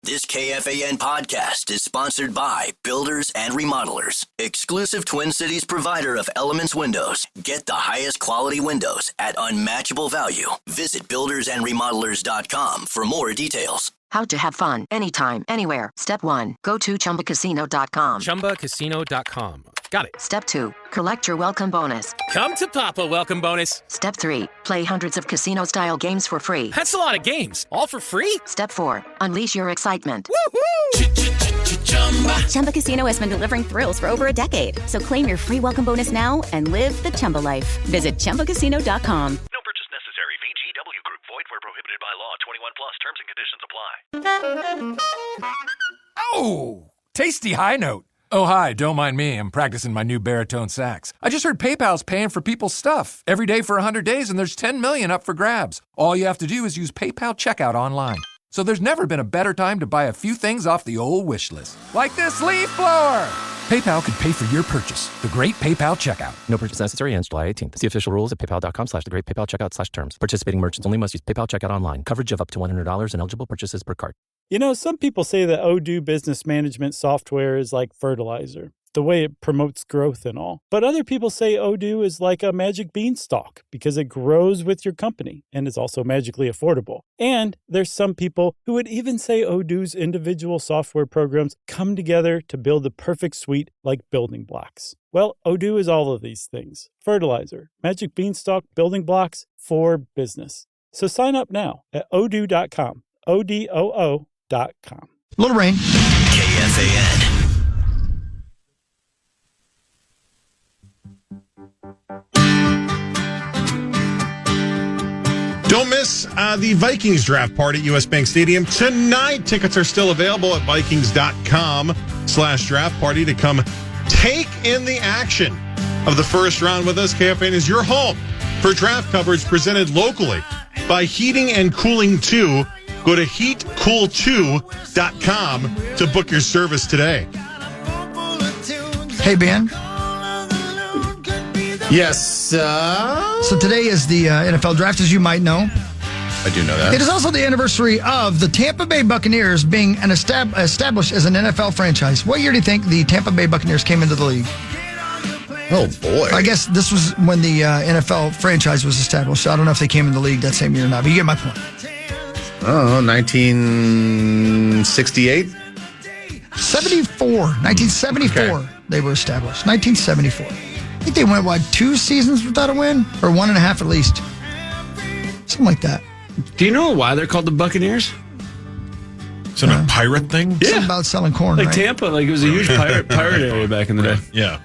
This KFAN podcast is sponsored by Builders and Remodelers, exclusive Twin Cities provider of Elements Windows. Get the highest quality windows at unmatchable value. Visit buildersandremodelers.com for more details. How to have fun anytime, anywhere. Step 1. Go to ChumbaCasino.com. ChumbaCasino.com. Got it. Step 2. Collect your welcome bonus. Come to Papa welcome bonus. Step 3. Play hundreds of casino-style games for free. That's a lot of games. All for free? Step 4. Unleash your excitement. Woohoo! Chumba Casino has been delivering thrills for over a decade. So claim your free welcome bonus now and live the Chumba life. Visit ChumbaCasino.com. No purchase necessary. VGW Group. Void where prohibited by law. 21 plus. Terms and conditions apply. Oh, tasty high note. Oh, hi, don't mind me. I'm practicing my new baritone sax. I just heard PayPal's paying for people's stuff every day for 100 days, and there's $10 million up for grabs. All you have to do is use PayPal checkout online. So there's never been a better time to buy a few things off the old wish list. Like this leaf blower! PayPal could pay for your purchase. The Great PayPal Checkout. No purchase necessary. Ends July 18th. See official rules at paypal.com/thegreatpaypalcheckout/terms. Participating merchants only must use PayPal Checkout online. Coverage of up to $100 and eligible purchases per card. You know, some people say that Odoo business management software is like fertilizer, the way it promotes growth and all. But other people say Odoo is like a magic beanstalk because it grows with your company and is also magically affordable. And there's some people who would even say Odoo's individual software programs come together to build the perfect suite like building blocks. Well, Odoo is all of these things. Fertilizer, magic beanstalk, building blocks for business. So sign up now at odoo.com. ODOO.com. Little rain. KFAN. Don't miss the Vikings draft party at U.S. Bank Stadium tonight. Tickets are still available at Vikings.com/draft party to come take in the action of the first round with us. KFAN is your home for draft coverage presented locally by Heating and Cooling 2. Go to heatcool2.com to book your service today. Hey, Ben. Yes. So today is the NFL draft, as you might know. I do know that. It is also the anniversary of the Tampa Bay Buccaneers being established as an NFL franchise. What year do you think the Tampa Bay Buccaneers came into the league? Oh, boy. I guess this was when the NFL franchise was established. I don't know if they came in the league that same year or not, but you get my point. Oh, 1968? 1974. Okay. They were established. 1974. I think they went, 2 seasons without a win? Or 1.5 at least. Something like that. Do you know why they're called the Buccaneers? Is it a pirate thing? Yeah. Something about selling corn, like right? Tampa, like it was a huge pirate area back in the day. Yeah.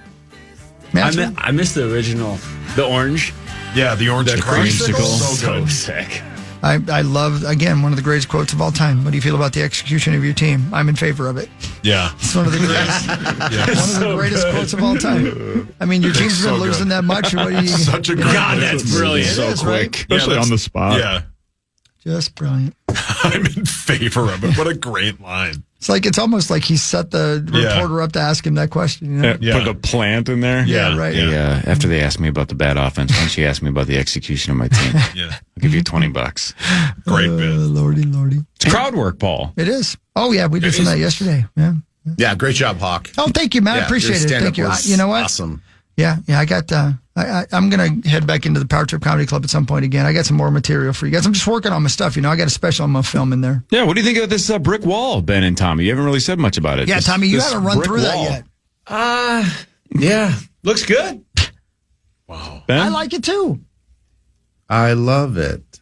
I missed the original, the orange. Yeah, the orange creamsicle. So sick. I love, again, one of the greatest quotes of all time. What do you feel about the execution of your team? I'm in favor of it. Yeah. It's one of the greatest, one of the greatest quotes of all time. I mean, your team's been losing that much. What do you, Such a great God, that's brilliant. So quick. Right? Especially on the spot. Yeah. Just brilliant. I'm in favor of it. What a great line. It's almost like he set the reporter up to ask him that question. You know? Put a plant in there. Yeah, right. Yeah. After they asked me about the bad offense, once she asked me about the execution of my team, I'll give you $20. Great bit. Lordy. It's crowd work, Paul. It is. Oh, yeah, we did some of that yesterday. Yeah. Yeah, great job, Hawk. Oh, thank you, man. I appreciate it. Thank you. You know what? Awesome. Yeah, I got. I'm gonna head back into the Power Trip Comedy Club at some point again. I got some more material for you guys. I'm just working on my stuff. I got a special I'm gonna film in there. Yeah, what do you think of this brick wall, Ben and Tommy? You haven't really said much about it. Yeah, Tommy, you haven't run through that yet. Yeah, looks good. Wow, Ben? I like it too. I love it.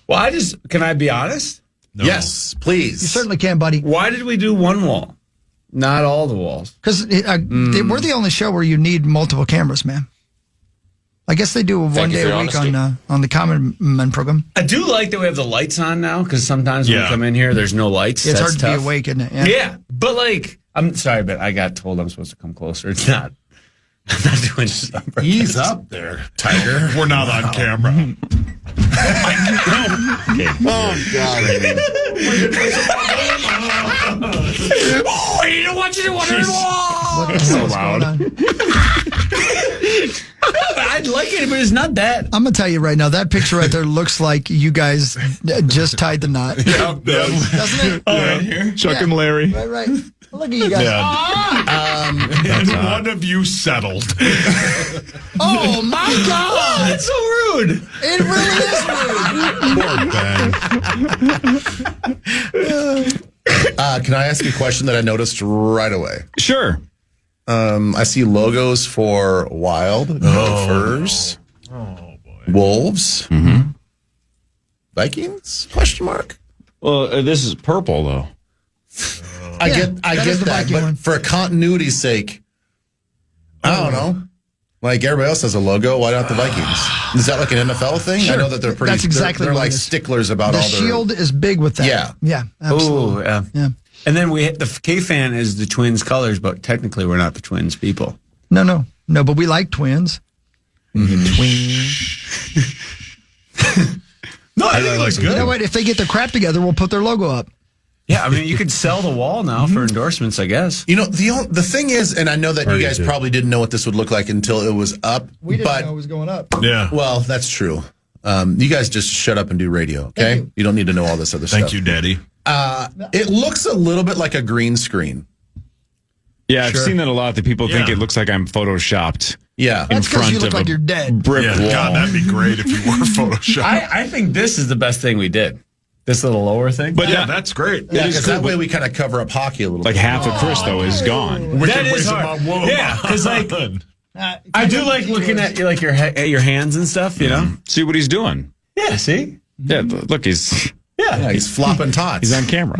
Well, can I be honest? No. Yes, please. You certainly can, buddy. Why did we do one wall? Not all the walls. Because we're the only show where you need multiple cameras, man. I guess they do one day a week on the Common Men program. I do like that we have the lights on now, because sometimes when we come in here, there's no lights. It's hard to be awake, isn't it? Yeah, but I'm sorry, but I got told I'm supposed to come closer. It's not. I'm not doing something. Ease up there, Tiger. We're not on camera. Oh, God. Oh, you don't want you to wonder What the hell is going on? like it, but it's not that. I'm going to tell you right now, that picture right there looks like you guys just tied the knot. Yep. Doesn't it? Right here. Chuck and Larry. Right. Look at you guys. And one of you settled. Oh, my God. That's so rude. It really is rude. Poor Ben. Can I ask you a question that I noticed right away? Sure. I see logos for Wild, Gophers, Wolves, Vikings? Question mark. Well, this is purple, though. I get that, but one. for continuity's sake, I don't know. Like everybody else has a logo, why not the Vikings? Is that like an NFL thing? Sure. I know that they're pretty. That's exactly they're what like it is. sticklers about The all their. shield is big with that. Yeah, absolutely. Oh, yeah. And then the KFAN is the Twins colors, but technically we're not the Twins people. No, but we like twins. Twins. No, I think it looks good. You know what? If they get their crap together, we'll put their logo up. Yeah, I mean, you could sell the wall now for endorsements, I guess. You know, the thing is, and I know that you guys probably didn't know what this would look like until it was up. We didn't know it was going up. Yeah. Well, that's true. You guys just shut up and do radio, okay? You don't need to know all this other stuff. Thank you, Daddy. It looks a little bit like a green screen. Yeah, I've seen that a lot. That people think it looks like I'm photoshopped. Yeah. In That's because front you look of like a you're dead. brick wall. God, that'd be great if you were Photoshopped. I think this is the best thing we did. This little lower thing. But yeah, that's great. Yeah, is because cool, that way but- we kind of cover up hockey a little Like bit. half of Chris, though, is gone. Wicked That is ways of hard. my womb. Yeah, because like I do like looking at your hands and stuff. You know. See what he's doing. Yeah. See. Yeah, look, he's Yeah, he's flopping tots. on camera.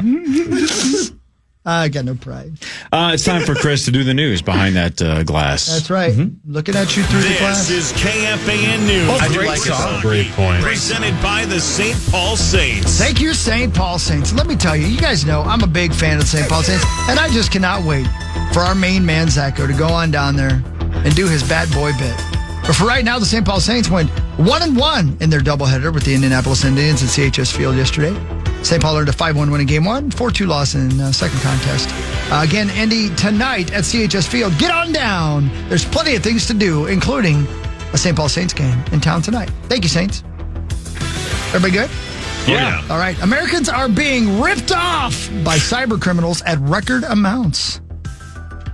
I got no pride. It's time for Chris to do the news behind that glass. That's right. Looking at you through the This glass. is KFAN News. I do like it. Great point. Presented by the St. Paul Saints. Thank you, St. Paul Saints. Let me tell you, you guys know I'm a big fan of St. Paul Saints, and I just cannot wait for our main man, Zacho, to go on down there and do his bad boy bit. But for right now, the St. Paul Saints went 1-1 in their doubleheader with the Indianapolis Indians at CHS Field yesterday. St. Paul earned a 5-1 win in game one, 4-2 loss in second contest. Again, Indy tonight at CHS Field. Get on down. There's plenty of things to do, including a St. Paul Saints game in town tonight. Thank you, Saints. Everybody good? Yeah. All right. Americans are being ripped off by cyber criminals at record amounts.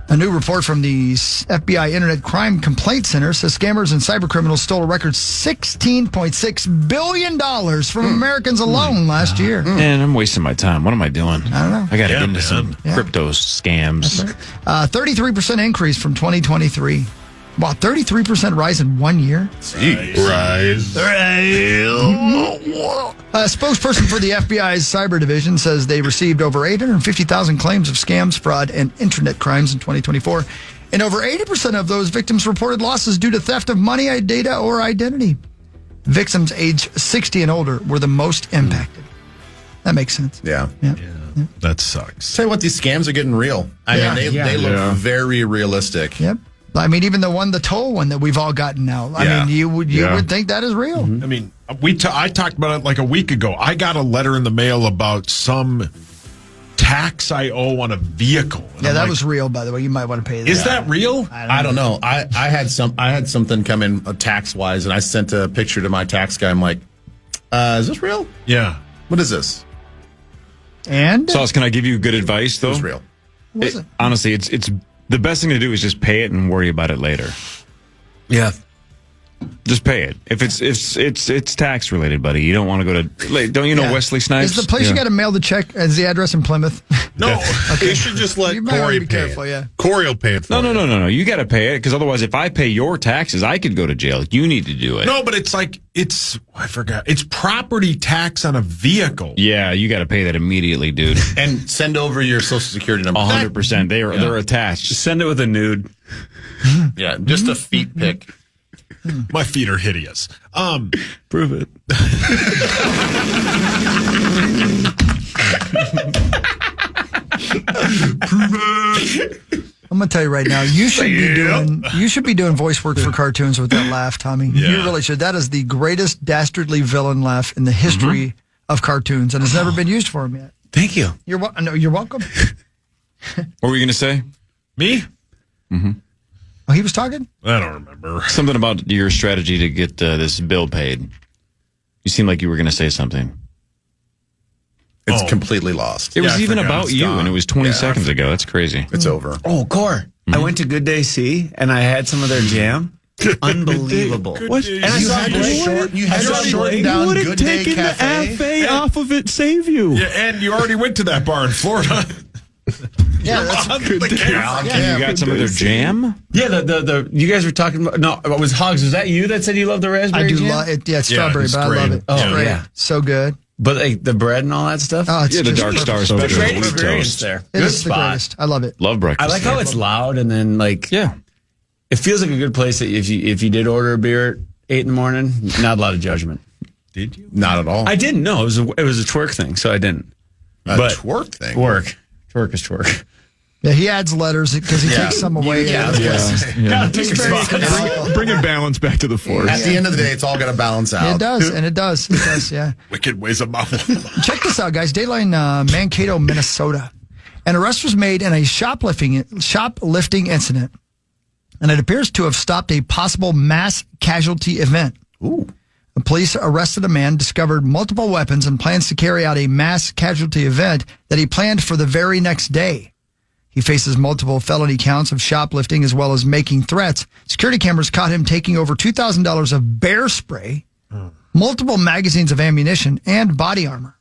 A new report from the FBI Internet Crime Complaint Center says scammers and cyber criminals stole a record $16.6 billion from Americans alone last year. Man, I'm wasting my time. What am I doing? I don't know. I got to get into some crypto scams. 33% increase from 2023. Wow, 33% rise in 1 year. Rise. A spokesperson for the FBI's cyber division says they received over 850,000 claims of scams, fraud, and internet crimes in 2024. And over 80% of those victims reported losses due to theft of money, data, or identity. Victims age 60 and older were the most impacted. That makes sense. Yeah. That sucks. Tell you what, these scams are getting real. I mean, they look very realistic. Yep. I mean, even the toll one that we've all gotten now. I mean, you would think that is real. I mean, I talked about it like a week ago. I got a letter in the mail about some tax I owe on a vehicle. And Yeah, I'm that like, was real, by the way. You might want to pay that. Is that real? I don't know. I had something come in tax wise, and I sent a picture to my tax guy. I'm like, is this real? Yeah. What is this? And Sauce, can I give you good advice, though? It was real. What was it? Honestly, it's the best thing to do is just pay it and worry about it later. Yeah. Just pay it. If it's tax related, buddy. You don't want to go to. Don't you know Wesley Snipes? Is the place you got to mail the check? Is the address in Plymouth? No, you should just let You might Corey be pay careful, it. yeah. Corey will pay it for you. No. You got to pay it because otherwise, if I pay your taxes, I could go to jail. You need to do it. No, but I forgot. It's property tax on a vehicle. Yeah, you got to pay that immediately, dude. And send over your social security number. 100%. They're attached. Just send it with a nude. Yeah, just a feet pic. My feet are hideous. Prove it. I'm gonna tell you right now, you should be doing voice work for cartoons with that laugh, Tommy. Yeah. You really should. That is the greatest dastardly villain laugh in the history of cartoons, and it's never been used for him yet. Thank you. You're welcome. What were you going to say? Me? Oh, he was talking? I don't remember. Something about your strategy to get this bill paid. You seem like you were going to say something. It's completely lost. It was even about you, and it was 20 seconds ago. That's crazy. It's over. Oh, Core. I went to Good Day C, and I had some of their jam. Unbelievable. What? And I saw you had to shorten down Good Day Cafe. The off of it save you. Yeah, and you already went to that bar in Florida. Yeah, that's Good Day. You got some of their jam? Yeah, the you guys were talking about. No, it was Hogs. Was that you that said you love the raspberry I do jam? love it. Yeah, it's strawberry, but I love it. Oh, It's great. yeah. So good. But like, the bread and all that stuff? Oh, it's Yeah, the just Dark perfect. Star special. Great wheat experience toast. there. It Good is the spot. greatest. I love it. Love breakfast. I like how it's loud and then like it feels like a good place that if you did order a beer at 8 in the morning, not a lot of judgment. Did you? Not at all. I didn't know it was a twerk thing, so I didn't. But twerk thing. Twerk is twerk. Yeah, he adds letters because he takes some away. Bringing balance back to the force. At the end of the day, it's all going to balance out. It does, and it does. It does, yeah. Wicked ways of mouth. Check this out, guys. Dateline, Mankato, Minnesota. An arrest was made in a shoplifting incident, and it appears to have stopped a possible mass casualty event. Ooh. The police arrested a man, discovered multiple weapons, and plans to carry out a mass casualty event that he planned for the very next day. He faces multiple felony counts of shoplifting as well as making threats. Security cameras caught him taking over $2,000 of bear spray, multiple magazines of ammunition, and body armor.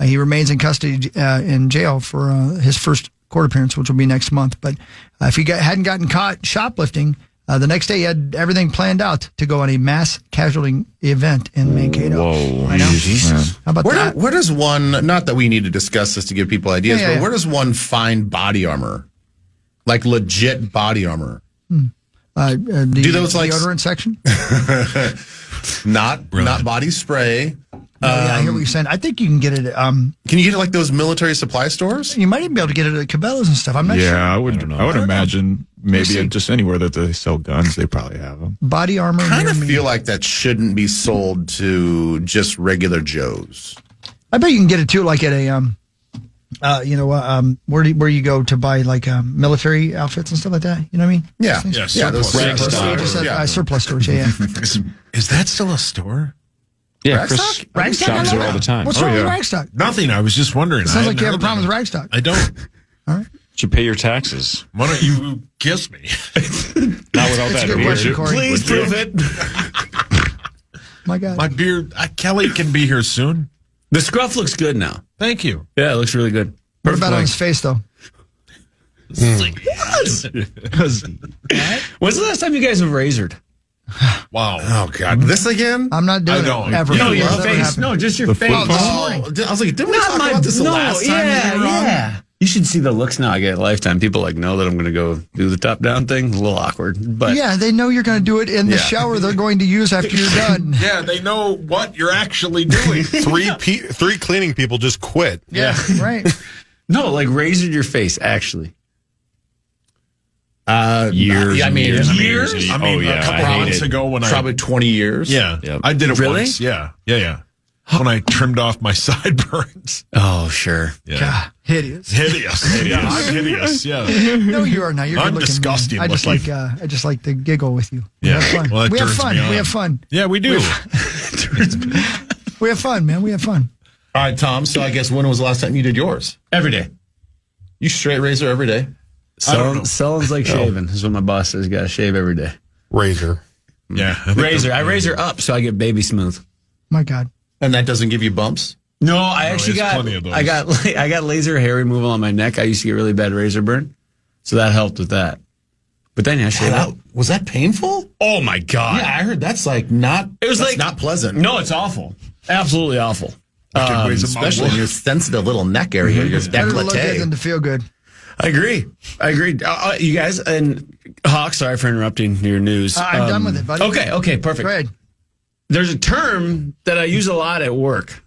He remains in custody in jail for his first court appearance, which will be next month. But if he hadn't gotten caught shoplifting, the next day he had everything planned out to go on a mass casualty event in Mankato. Whoa. I know. Jesus. How about that? Where does one, not that we need to discuss this to give people ideas, Yeah, yeah, but yeah. where does one find body armor? Like legit body armor? Do those like deodorant section? not body spray. Yeah, I hear what you're saying. I think you can get it. Can you get it like those military supply stores? You might even be able to get it at Cabela's and stuff. I'm not sure. I would imagine maybe just anywhere that they sell guns, they probably have them. Body armor. I kind of feel like that shouldn't be sold to just regular Joes. I bet you can get it too, like at a where you go to buy like military outfits and stuff like that. You know what I mean? Yeah, surplus. Surplus stores. Yeah. Is that still a store? Yeah, Ragstock? Chris shops there all the time. What's wrong with Ragstock? Nothing. I was just wondering. It sounds like you have a problem with Ragstock. I don't. All right. Should pay your taxes. Why don't you kiss me? Not without that a good beard. question, Corey. Please prove it. My God. My beard. Kelly can be here soon. The scruff looks good now. Thank you. Yeah, it looks really good. What about on his face, though? When's the last time you guys have razored? Wow. Oh, God. This again? I'm not doing I don't. it ever. No, It'll your never face. happen. No, just your face. I was like, didn't we talk about this the last time? Yeah. You should see the looks now I get at Lifetime. People know that I'm going to go do the top down thing. A little awkward, but Yeah, they know you're going to do it in the shower they're going to use after you're done. Yeah, they know what you're actually doing. Three cleaning people just quit. Yeah, right. no, like razored your face actually. Years. I mean, years? I mean, a couple months ago when probably 20 years. Yeah, Yep. I did it Really? once. Yeah. When I trimmed off my sideburns. Oh, sure. Yeah. God, hideous. Hideous. Yeah, I'm hideous. Yeah. No, you are not. You're I'm good looking. disgusting I just looking. I just like to giggle with you. Yeah. We have fun. Well, that we have turns fun. me on. We have fun. Yeah, we do. We have fun, man. We have fun. All right, Tom. So I guess when was the last time you did yours? Every day. You straight razor every day? Selling's like shaving is what my boss says. You got to shave every day. Razor. Yeah. Razor. I razor up so I get baby smooth. My God. And that doesn't give you bumps? No, I actually there's got plenty of those. I got laser hair removal on my neck. I used to get really bad razor burn, so that helped with that. But then I shaved up. Was that painful? Oh my God! Yeah, I heard that's like not. It was that's like not pleasant. No, it's awful. Absolutely awful. Especially in your sensitive little neck area, your Better to look good décolleté. than to feel good. I agree. You guys and Hawk. Sorry for interrupting your news. I'm done with it, buddy. Okay, perfect. Go ahead. There's a term that I use a lot at work,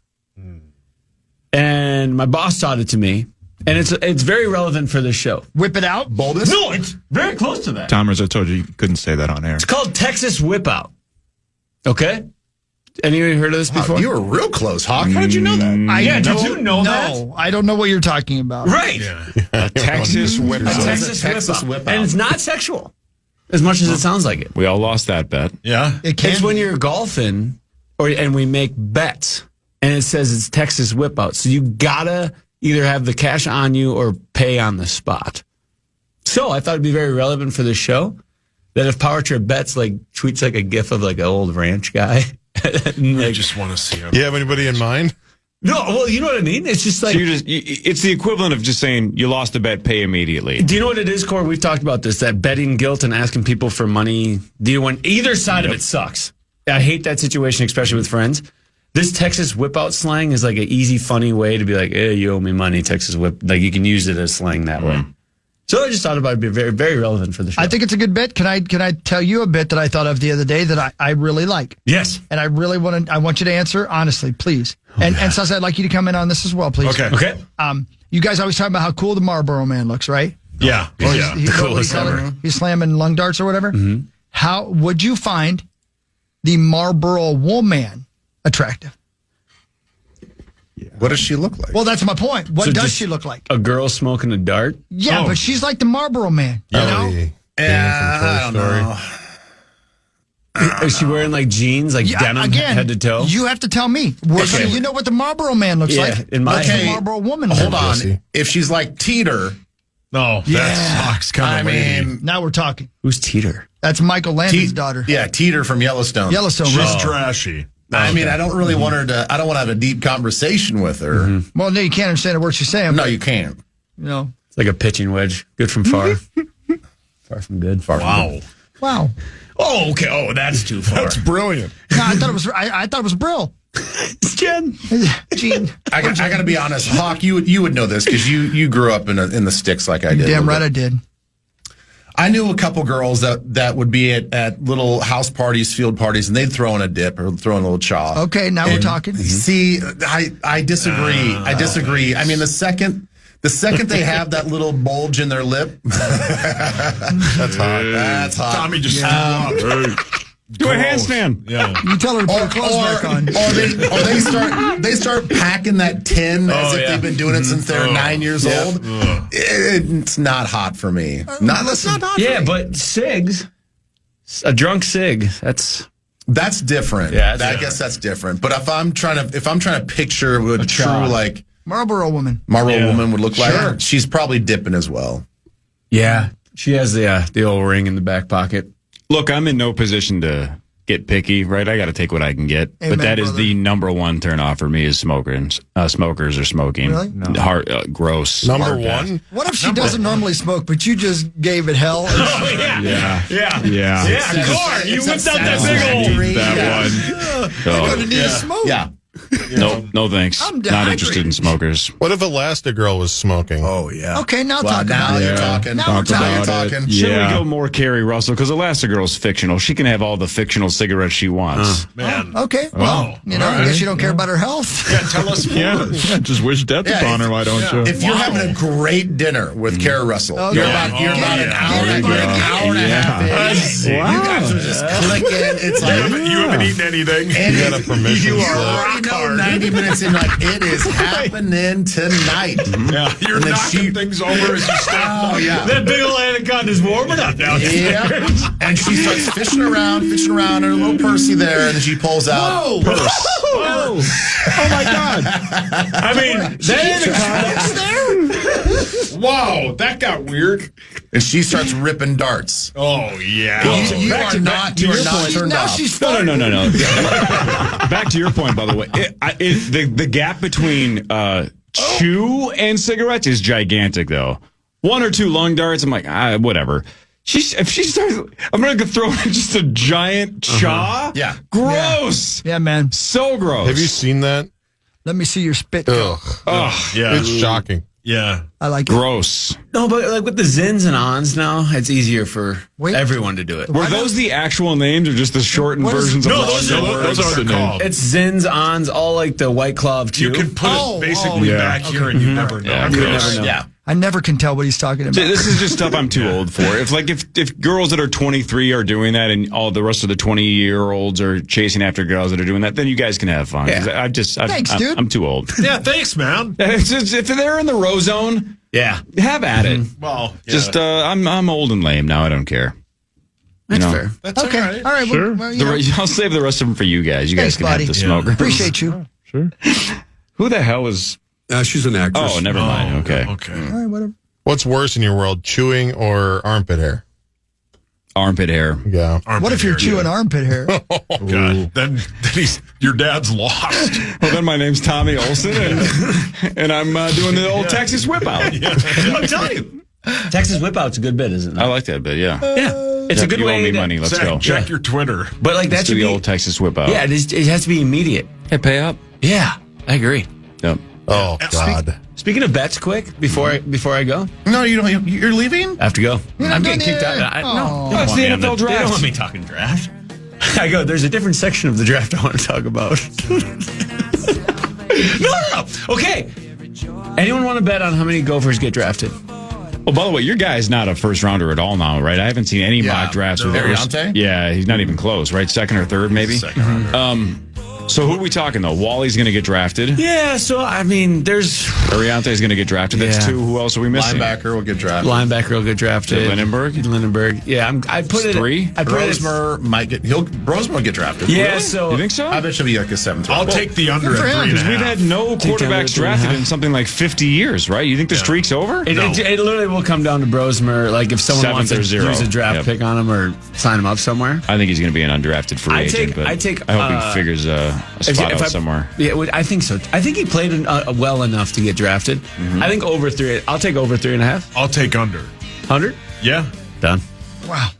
and my boss taught it to me, and it's very relevant for this show. Whip it out. Boldness? No, it's very close to that. Tom, as I told you, you couldn't say that on air. It's called Texas Whip Out. Okay? Anybody heard of this before? You were real close, Hawk. How did you know that? Did you know that? No, I don't know what you're talking about. Right. A Texas whip. A Texas Texas whip whip out. out. And it's not sexual. as much as it sounds like it. We all lost that bet. Yeah. It's when you're golfing and we make bets and it says it's Texas whip out. So you gotta either have the cash on you or pay on the spot. So I thought it'd be very relevant for this show that if Power Trip Bets tweets a gif of an old ranch guy. I just want to see him. You have anybody in mind? No, well, you know what I mean? It's just it's the equivalent of just saying you lost a bet, pay immediately. Do you know what it is, Corey? We've talked about this, that betting guilt and asking people for money. Either side of it sucks. I hate that situation, especially with friends. This Texas whip out slang is like an easy, funny way to be like, hey, you owe me money, Texas whip. You can use it as slang that way. So I just thought about it be very, very relevant for the show. I think it's a good bit. Can I tell you a bit that I thought of the other day that I really like? Yes. And I want you to answer honestly, please. And Sus, I'd like you to come in on this as well, please. Okay. You guys always talk about how cool the Marlboro Man looks, right? Yeah. He's slamming lung darts or whatever. Mm-hmm. How would you find the Marlboro woman attractive? What does she look like? Well, that's my point. What does she look like? A girl smoking a dart? Yeah, but she's like the Marlboro Man. You know? I don't know. Is she wearing jeans, denim head to toe? You have to tell me. Okay. You know what the Marlboro Man looks like. In my the Marlboro woman. Hold on. If she's like Teeter. No, that sucks. Now we're talking. Who's Teeter? That's Michael Landon's daughter. Yeah, Teeter from Yellowstone. She's trashy. I mean, I don't really want her to. I don't want to have a deep conversation with her. Mm-hmm. Well, no, you can't understand a word she's saying. No, you can't. It's like a pitching wedge. Good from far. Far from good. Far from good. Wow. Oh, okay. Oh, that's too far. That's brilliant. No, I thought it was. I thought it was Brill. Jen. I got to be honest, Hawk. You would know this because you grew up in the sticks like I did. Damn right I did. I knew a couple girls that would be at little house parties, field parties, and they'd throw in a dip or throw in a little chaw. Okay, now we're talking. See, I disagree. I disagree. I mean, the second they have that little bulge in their lip, that's hot. That's hot. Tommy just do a handstand. Yeah. You tell her to put her clothes back on. Or they start packing that tin as if they've been doing it since they're 9 years old. It's not hot for me. It's not hot for me. But cigs, a drunk cig, that's different. Yeah, I guess that's different. But if I'm trying to picture what a true Marlboro woman woman would look like, she's probably dipping as well. Yeah, she has the old ring in the back pocket. Look, I'm in no position to get picky, right? I got to take what I can get. Amen, but that is brother. the number one turn off for me is smokers or smoking. Really? No. Gross. Number one? What if she doesn't normally smoke, but you just gave it hell? Yeah. Corn, you whipped out that big old that one. I'm gonna need a smoke. Yeah. No thanks. I'm Not interested in smokers. What if Elastigirl was smoking? Oh yeah. Okay, now talk about you're it. talking. Now we're Now you're talking. talking. Should we go more Carrie Russell? Because Elastigirl's fictional. She can have all the fictional cigarettes she wants. Man. Okay, well, I guess you don't care about her health. Yeah, tell us more. Just wish death upon her, why don't you? If you're having a great dinner with Carrie Russell, you're about an hour and a half in. Wow. You guys are just clicking. It's like You haven't eaten anything. And you got a permission you slip. are already know 90 minutes in, it is happening tonight. Yeah, you're knocking things over as you step. Oh yeah, that big old anaconda is warming up down there. Yeah, and she starts fishing around her little Percy there, and then she pulls out purse. Whoa! Oh my God! I mean, that anaconda. Wow, that got weird. And she starts ripping darts. Oh yeah. You are not turned Now off. she's No. Back to your point, by the way. The gap between chew and cigarettes is gigantic, though. One or two lung darts, I'm like, whatever. If she starts, I'm going to throw in just a giant chaw. Yeah. Yeah, Gross. man. So gross. Have you seen that? Let me see your spit. Ugh. Yeah. It's shocking. Yeah. I like it. Gross. No, but with the Zins and Ons now, it's easier for everyone to do it. Were those the actual names or just the shortened versions of those are the names. It's Zins, Ons, all like the White Claw of two. You can put it basically back here and you never know. Yeah, You would never know. Yeah. I never can tell what he's talking about. This is just stuff I'm too old for. If girls that are 23 are doing that and all the rest of the 20-year-olds are chasing after girls that are doing that, then you guys can have fun. Yeah. Thanks, dude. I'm too old. Yeah, thanks, man. If they're in the row zone, Yeah. have at it. Well, Just I'm old and lame now. I don't care. That's fair. That's okay. all right. All right. Sure. Well, I'll save the rest of them for you guys. You guys Thanks, can buddy. have the smoker. Appreciate you. Sure. Who the hell is... She's an actress. Oh, never mind. Okay. Okay. All right, whatever. What's worse in your world, chewing or armpit hair? Armpit hair. Yeah. What if you're chewing armpit hair? Oh, God. Then your dad's lost. Well, then my name's Tommy Olson, and I'm doing the old Texas whip out. I'm telling you. Texas whip out's a good bit, isn't it? I like that bit, yeah. It's a good you way owe me to- money. Let's Zach, go. check your Twitter. But like that Let's should do the be old Texas whip out. Yeah, it has to be immediate. Hey, pay up. Yeah, I agree. Yep. Oh, God. Speaking of bets, quick before I go, No, you don't. You're leaving? I have to go. You're I'm not getting done kicked yet? out. Oh. No, It's the NFL They draft. don't want me talking draft. I go. There's a different section of the draft I want to talk about. No. Okay. Anyone want to bet on how many Gophers get drafted? Oh, by the way, your guy's not a first rounder at all now, right? I haven't seen any mock drafts with Ariante? Yeah, he's not even close, right? Second or third, maybe? Second rounder. So who are we talking, though? Wally's going to get drafted. Yeah. So I mean, there's Ariante's going to get drafted. That's Yeah. two. Who else are we missing? Linebacker will get drafted. linebacker will get drafted. Lindenberg? Yeah. I put it three. I put it. Rosemer might get. Rosemer will get drafted. Yeah. Really? So You think so? I bet she'll be like a 7th. I'll take the under Good for at him, 3.5. Because we've had no Take the under quarterbacks drafted 3.5. in something like 50 years, right? You think the streak's over? It literally will come down to Brosmer. Like if someone Seventh wants to or zero. use a draft Yep. pick on him or sign him up somewhere. I think he's going to be an undrafted free agent. But I hope he figures a spot out somewhere. Yeah, I think so. I think he played well enough to get drafted. I think over 3. I'll take over 3.5. I'll take under. 100. Yeah. Done. Wow.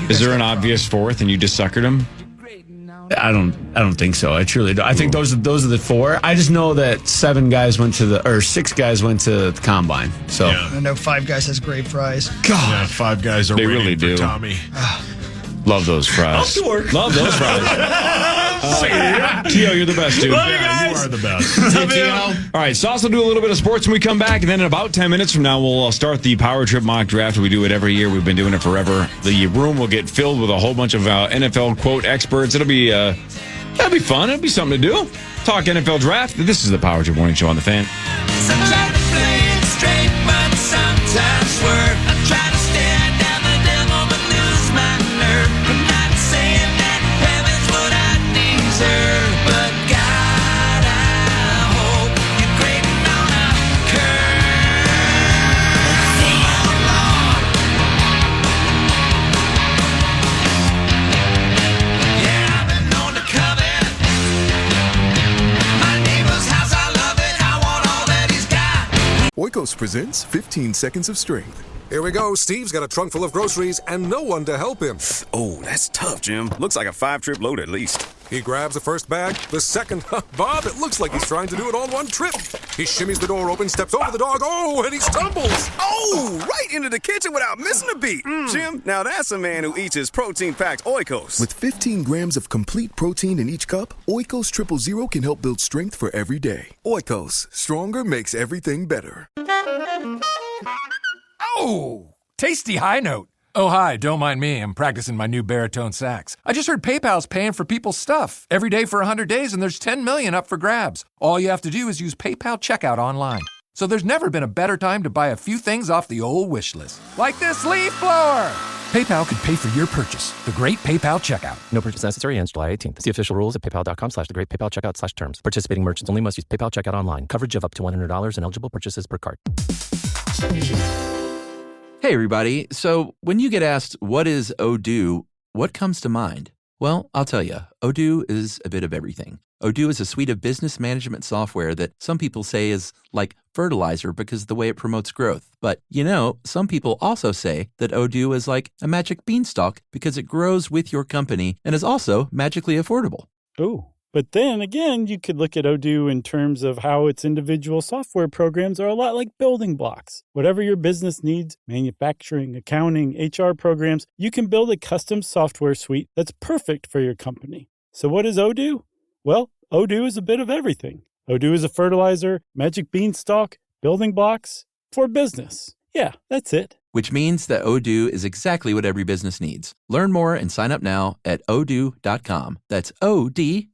Is there an obvious fourth and you just suckered him? I don't think so. I truly don't. I think those are the 4. I just know that 6 guys went to the combine. So I know 5 guys has great fries. God, Yeah, 5 guys are They waiting really for do. Tommy. Love those fries. Off to work. Love those fries. Tio, you're the best, dude. Yeah, you are the best. All right, Sauce will do a little bit of sports when we come back, and then in about 10 minutes from now, we'll start the Power Trip mock draft. We do it every year. We've been doing it forever. The room will get filled with a whole bunch of NFL quote experts. It'll be fun. It'll be something to do. Talk NFL draft. This is the Power Trip Morning Show on the Fan. Oikos presents 15 Seconds of Strength. Here we go. Steve's got a trunk full of groceries and no one to help him. Oh, that's tough, Jim. Looks like a 5-trip load at least. He grabs the first bag, the second. Bob, it looks like he's trying to do it all in one trip. He shimmies the door open, steps over the dog. Oh, and he stumbles. Oh, right into the kitchen without missing a beat. Jim, now that's a man who eats his protein-packed Oikos. With 15 grams of complete protein in each cup, Oikos Triple Zero can help build strength for every day. Oikos, stronger makes everything better. Oh, tasty high note. Oh, hi, don't mind me. I'm practicing my new baritone sax. I just heard PayPal's paying for people's stuff every day for 100 days, and there's 10 million up for grabs. All you have to do is use PayPal checkout online. So there's never been a better time to buy a few things off the old wish list. Like this leaf blower. PayPal could pay for your purchase. The Great PayPal Checkout. No purchase necessary. Ends July 18th. See official rules at paypal.com/thegreatpaypalcheckout/terms. Participating merchants only must use PayPal checkout online. Coverage of up to $100 and eligible purchases per card. Hey, everybody. So when you get asked, what is Odoo, what comes to mind? Well, I'll tell you, Odoo is a bit of everything. Odoo is a suite of business management software that some people say is like fertilizer because of the way it promotes growth. But, some people also say that Odoo is like a magic beanstalk because it grows with your company and is also magically affordable. Oh. But then again, you could look at Odoo in terms of how its individual software programs are a lot like building blocks. Whatever your business needs, manufacturing, accounting, HR programs, you can build a custom software suite that's perfect for your company. So what is Odoo? Well, Odoo is a bit of everything. Odoo is a fertilizer, magic beanstalk, building blocks for business. Yeah, that's it. Which means that Odoo is exactly what every business needs. Learn more and sign up now at odoo.com. That's ODOO.com.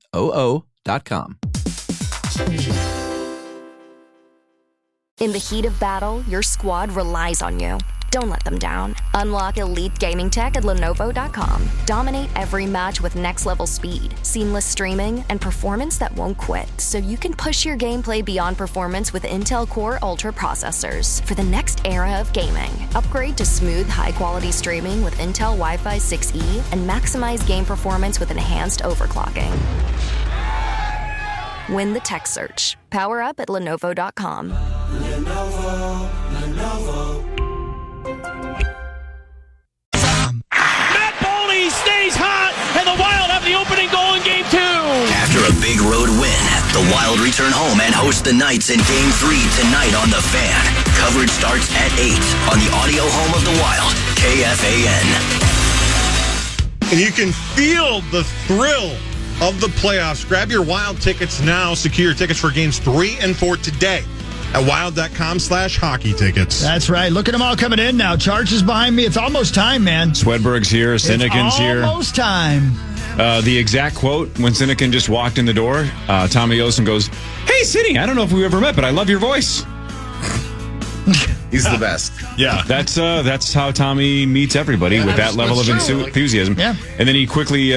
In the heat of battle, your squad relies on you. Don't let them down. Unlock elite gaming tech at Lenovo.com. Dominate every match with next-level speed, seamless streaming, and performance that won't quit, so you can push your gameplay beyond performance with Intel Core Ultra processors. For the next era of gaming, upgrade to smooth, high-quality streaming with Intel Wi-Fi 6E and maximize game performance with enhanced overclocking. Win the tech search. Power up at Lenovo.com. Lenovo. Matt Boley stays hot, and the Wild have the opening goal in Game 2. After a big road win, the Wild return home and host the Knights in Game 3 tonight on The Fan. Coverage starts at 8 on the audio home of the Wild, KFAN. And you can feel the thrill of the playoffs. Grab your Wild tickets now. Secure your tickets for Games 3 and 4 today at wild.com/hockey tickets. That's right. Look at them all coming in now. Charge is behind me. It's almost time, man. Swedberg's here. Sinekin's here. Almost time. The exact quote when Sinekin just walked in the door, Tommy Olsen goes, "Hey, Sinny, I don't know if we ever met, but I love your voice." He's the best. Yeah. That's how Tommy meets everybody, with that level of enthusiasm. Yeah. And then he quickly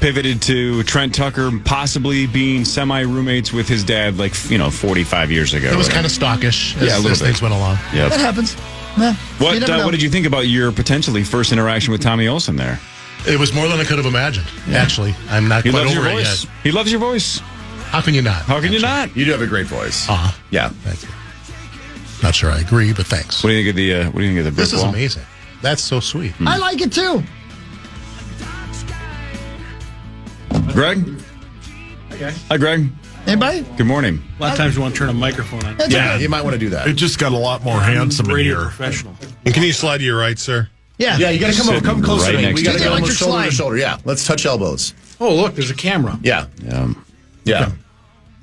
pivoted to Trent Tucker possibly being semi-roommates with his dad 45 years ago. It was kind of stockish as things went along. Yep. That happens. Yeah. What did you think about your potentially first interaction with Tommy Olsen there? It was more than I could have imagined, actually. I'm not He quite loves your over it voice. yet. He loves your voice. How can you not? How can you not? You do have a great voice. Yeah. Thank you. Not sure I agree, but thanks. What do you think of the brick This is wall? amazing. That's so sweet. I like it too. Greg? Hi, Greg. Anybody? Good morning. A lot of times you want to turn a microphone on. Yeah, you might want to do that. It just got a lot more handsome in Radio here. professional. And can you slide to your right, sir? Yeah. Yeah, you got to come close right to me. next We to got to you. go Like almost your shoulder to slide. shoulder. Yeah, let's touch elbows. Oh, look, there's a camera. Yeah. Yeah.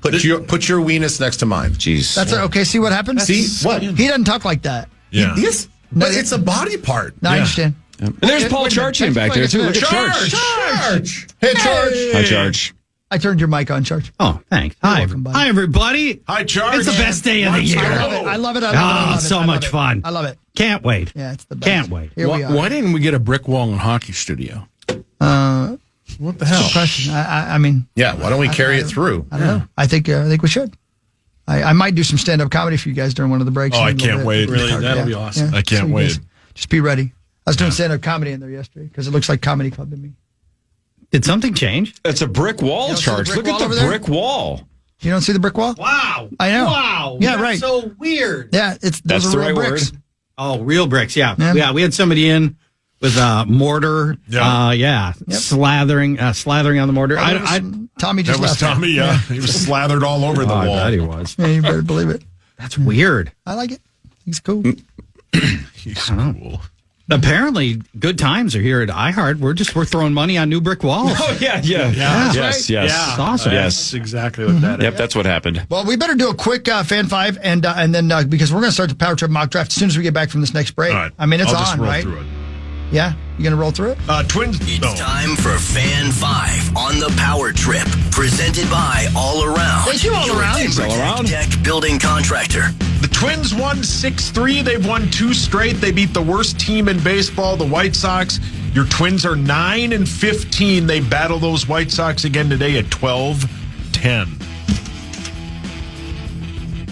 Put your weenus next to mine. Jeez. That's okay. See what happens? See what? He doesn't talk like that. Yeah. Yes, but it's a body part. No, I understand. And there's Paul Charchian back there, too. Look at Charch. Charge! Hey, Charge! Hi, Charch. I turned your mic on, Charge. Oh, thanks. Hi, everybody. Hi, Charge. It's the best day of the year. I love it. I love it. So much fun. I love it. Can't wait. Yeah, it's the best. Can't wait. Here we are. Why didn't we get a brick wall and hockey studio? What the hell? Good question. I mean, Yeah, why don't we carry it through? I don't know. I think we should. I might do some stand-up comedy for you guys during one of the breaks. Oh, I in a little can't bit. wait. Really, that'll be awesome. I can't So you wait. guys Just be ready. I was doing stand-up comedy in there yesterday because it looks like comedy club to me. Did something change? It's a brick wall, You don't see the Charch. brick Look at wall the over there? brick wall. You don't see the brick wall? Wow. I know. Wow. Yeah, That's right. so weird. Yeah, those That's are the real right bricks. word. Oh, real bricks. Yeah. Yeah. Yeah. We had somebody in with mortar. Yeah. Slathering on the mortar. Tommy just That was left. Tommy, yeah. He was slathered all over the I wall. bet he was. Yeah, you better believe it. That's weird. I like it. He's cool. He's cool. Apparently, good times are here at iHeart. We're throwing money on new brick walls. Oh, yeah. Yes. That's awesome. Yes. That's exactly what that is. Yep, that's what happened. Well, we better do a quick Fan 5 and then because we're going to start the Power Trip mock draft as soon as we get back from this next break. All right. I mean, it's I'll just on, roll right? through it. Yeah? You going to roll through it? Twins. It's time for Fan 5 on the Power Trip, presented by All Around. Thank you, All Around. Thanks, All Around. Deck building contractor. The Twins won 6-3. They've won 2 straight. They beat the worst team in baseball, the White Sox. Your Twins are 9-15. They battle those White Sox again today at 12-10.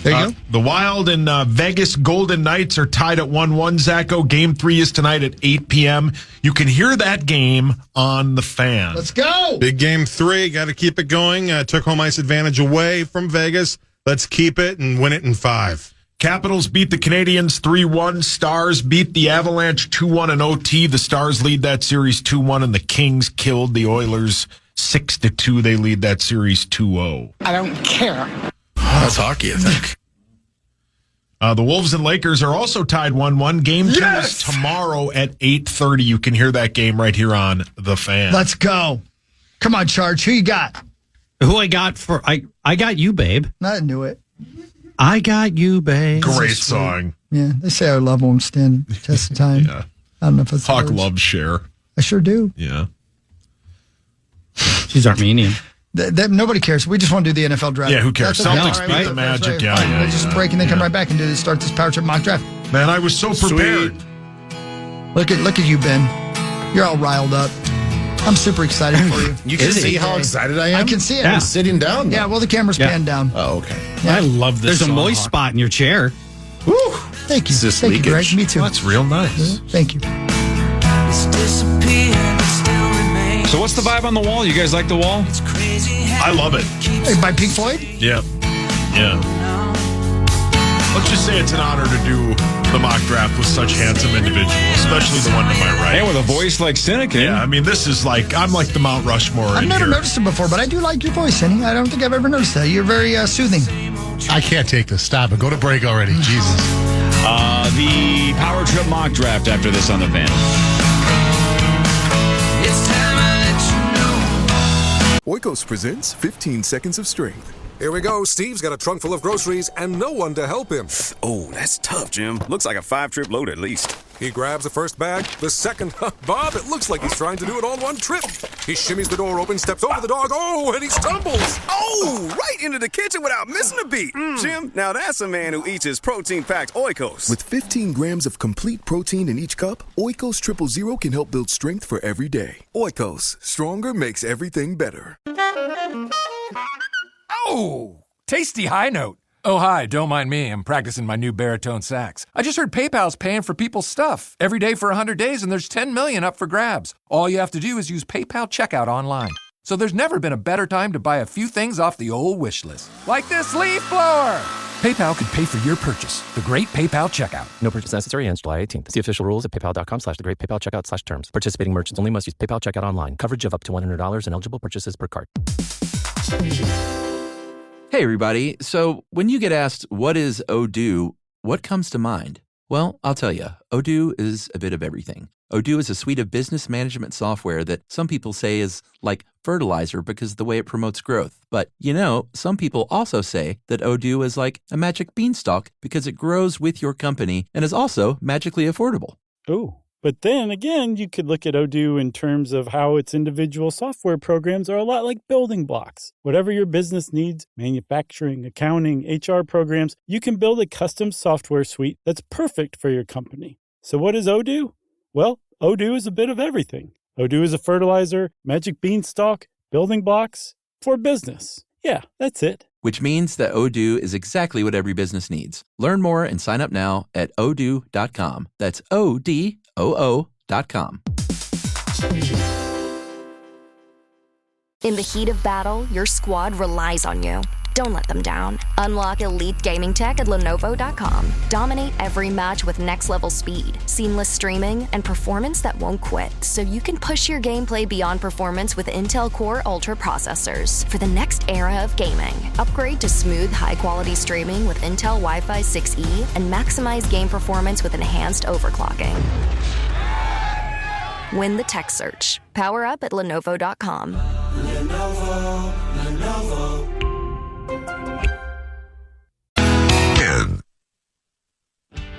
There you go. The Wild and Vegas Golden Knights are tied at 1-1. Zacho, Game 3 is tonight at 8 p.m. You can hear that game on the Fan. Let's go. Big Game 3. Got to keep it going. Took home ice advantage away from Vegas. Let's keep it and win it in 5. Capitals beat the Canadiens 3-1. Stars beat the Avalanche 2-1 in OT. The Stars lead that series 2-1, and the Kings killed the Oilers 6-2. They lead that series 2-0. I don't care. That's hockey, I think. The Wolves and Lakers are also tied 1-1. Game 2 is tomorrow at 8:30. You can hear that game right here on The Fan. Let's go. Come on, Charge. Who you got? Who I got for I got you, babe. I knew it. I got you, babe. Great song. Yeah, they say our love won't stand the test of time. Yeah. I don't know if that's Hawk the words. loves Cher. I sure do. Yeah. She's Armenian. Nobody cares. We just want to do the NFL draft. Yeah, who cares? That's okay. Celtics All beat right, the that's Magic. right. Yeah, yeah, Let's just yeah. break and then come right back and start this Power Trip mock draft. Man, I was so prepared. Look at you, Ben. You're all riled up. I'm super excited for you. You can see how excited I am? I can see it. I'm sitting down. Yeah, well, the camera's panned down. Oh, okay. I love this. There's a moist spot in your chair. Woo! Thank you. Is this Thank you, leakage? Greg. Me too. That's real nice. Thank you. So what's the vibe on the wall? You guys like the wall? I love it. Hey, by Pink Floyd? Yeah. Let's just say it's an honor to do the mock draft with such handsome individuals, especially the one to my right. And with a voice like Sinekin. Yeah, I mean, this is like, I'm like the Mount Rushmore. I've never noticed it before, but I do like your voice, Henny. I don't think I've ever noticed that. You're very soothing. I can't take this. Stop it. Go to break already. Jesus. The Power Trip mock draft after this on the Fan. Oikos presents 15 Seconds of Strength. Here we go. Steve's got a trunk full of groceries and no one to help him. Oh, that's tough, Jim. Looks like a 5-trip load at least. He grabs the first bag, the second. Bob, it looks like he's trying to do it all in one trip. He shimmies the door open, steps over the dog. Oh, and he stumbles. Oh, right into the kitchen without missing a beat. Jim, now that's a man who eats his protein-packed Oikos. With 15 grams of complete protein in each cup, Oikos 000 can help build strength for every day. Oikos, stronger makes everything better. Oh, tasty high note. Oh, hi, don't mind me. I'm practicing my new baritone sax. I just heard PayPal's paying for people's stuff every day for 100 days, and there's 10 million up for grabs. All you have to do is use PayPal checkout online. So there's never been a better time to buy a few things off the old wish list, like this leaf blower. PayPal could pay for your purchase. The Great PayPal Checkout. No purchase necessary. Ends July 18th. See official rules at paypal.com/thegreatpaypalcheckout/terms. Participating merchants only must use PayPal checkout online. Coverage of up to $100 and eligible purchases per card. Hey, everybody. So when you get asked, what is Odoo, what comes to mind? Well, I'll tell you. Odoo is a bit of everything. Odoo is a suite of business management software that some people say is like fertilizer because of the way it promotes growth. But, some people also say that Odoo is like a magic beanstalk because it grows with your company and is also magically affordable. Ooh. But then again, you could look at Odoo in terms of how its individual software programs are a lot like building blocks. Whatever your business needs, manufacturing, accounting, HR programs, you can build a custom software suite that's perfect for your company. So what is Odoo? Well, Odoo is a bit of everything. Odoo is a fertilizer, magic beanstalk, building blocks for business. Yeah, that's it. Which means that Odoo is exactly what every business needs. Learn more and sign up now at odoo.com. That's ODOO.com. In the heat of battle, your squad relies on you. Don't let them down. Unlock elite gaming tech at Lenovo.com. Dominate every match with next-level speed, seamless streaming, and performance that won't quit, so you can push your gameplay beyond performance with Intel Core Ultra processors. For the next era of gaming, upgrade to smooth, high-quality streaming with Intel Wi-Fi 6E and maximize game performance with enhanced overclocking. Win the tech search. Power up at Lenovo.com. Lenovo.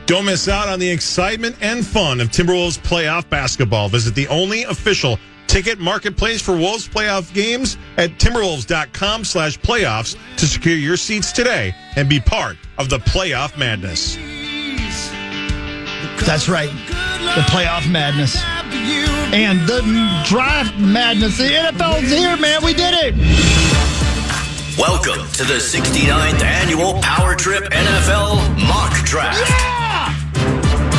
Don't miss out on the excitement and fun of Timberwolves playoff basketball. Visit the only official ticket marketplace for Wolves playoff games at timberwolves.com/playoffs to secure your seats today and be part of the playoff madness. That's right. The playoff madness. And the draft madness. The NFL's here, man. We did it. Welcome to the 69th annual Power Trip NFL Mock Draft. Yeah!